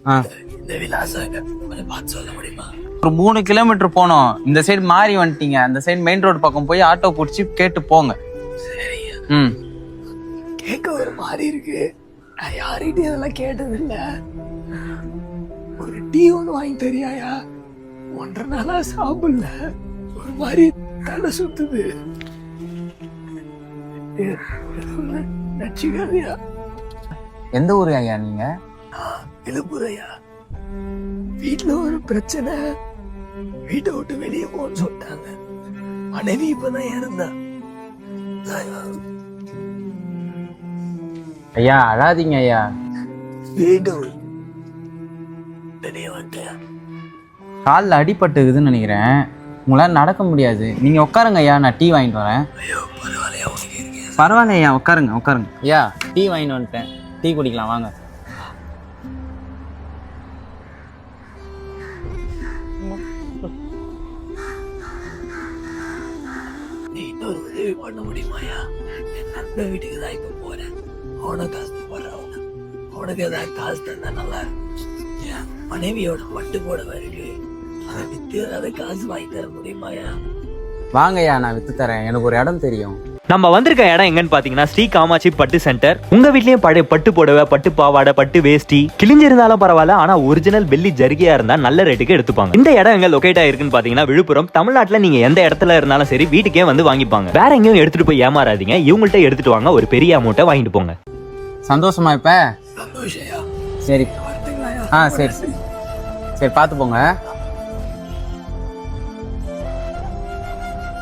இந்த விலாசம் கொஞ்சம் பார்த்து சொல்ல முடியுமா? ஒரு 3 கிலோமீட்டர் போனோம். இந்த சைடு மாறி வந்துட்டீங்க. அந்த சைடு மெயின் ரோடு பக்கம் போய் ஆட்டோ பிடிச்சி கேட்டு போங்க. சரியா? ம். கேட்க ஒரு மாதிரி இருக்கு. நான் யார்கிட்டயும் இதெல்லாம் கேட்டதில்ல. ஒரு டீ ஒன்று வாங்கி தரியாயா? 1.5 நாளா சாப்பிடல. ஒரு மாதிரி தலை சுத்துது. நச்சுக்காதியா? எந்த ஊரு ஐயா நீங்க? விழுப்புரையா. வீட்டுல ஒரு பிரச்சனை. வீட்டை விட்டு வெளியே போன்னு சொல்லிட்டாங்க. மனைவி இப்பதான் இறந்தா. ஐயா அழாதீங்க ஐயா. வீடு வெளியே வந்துட்டேன். காலில் அடிபட்டுக்குதுன்னு நினைக்கிறேன். உங்களால் நடக்க முடியாது. நீங்க உட்காருங்க ஐயா, நான் டீ வாங்கிட்டு வரேன். ஐயோ பரவாயில்லையா? உனக்கு இருக்கேன். பரவாயில்ல ஐயா, உட்காருங்க உட்காருங்க. ஐயா டீ வாங்கிட்டு வந்துட்டேன், டீ குடிக்கலாம் வாங்க. நீ இன்னொரு உதவி பண்ண முடியுமாயா? என் நண்பன் வீட்டுக்கு தான் இப்ப போறேன். அவனுக்கு கஷ்டப்படுறவன. அவனுக்கு ஏதாவது காசு தந்தா நல்லா இருக்கும். என் மனைவியோட பட்டு புடவை இருக்கு. அதை வித்து ஏதாவது காசு வாங்கி தர முடியுமாயா? வாங்க ஐயா, நான் வித்து தரேன். எனக்கு ஒரு இடம் தெரியும். நம்ம வந்திருக்க இடம் எங்கன்னு பாத்தீங்கன்னா ஸ்ரீ காமாட்சி பட்டு சென்டர். உங்க வீட்லயும் பழைய பட்டு புடவை, பட்டு பாவாடை, பட்டு வேஷ்டி கிழிஞ்சிருந்தாலும் பரவாயில்ல, ஆனா ஒரிஜினல் வெள்ளி ஜரிகையா இருந்தா நல்ல ரேட்டுக்கு எடுத்துப்பாங்க. இந்த இடம் எங்க லொகேட் ஆயிருக்குன்னு பாத்தீங்கன்னா விழுப்புரம். தமிழ்நாட்டுல நீங்க எந்த இடத்துல இருந்தாலும் சரி வீட்டுக்கே வந்து வாங்கிப்பாங்க. வேற எங்கேயும் எடுத்துட்டு போய் ஏமாறாதீங்க. இவங்கள்ட்ட எடுத்துட்டு வாங்க, ஒரு பெரிய அமௌண்ட்டை வாங்கிட்டு போங்க. சந்தோஷமா இப்ப? சந்தோஷயா? சரி. வரட்டுங்களாயா? சரி சரி, பார்த்து போங்க.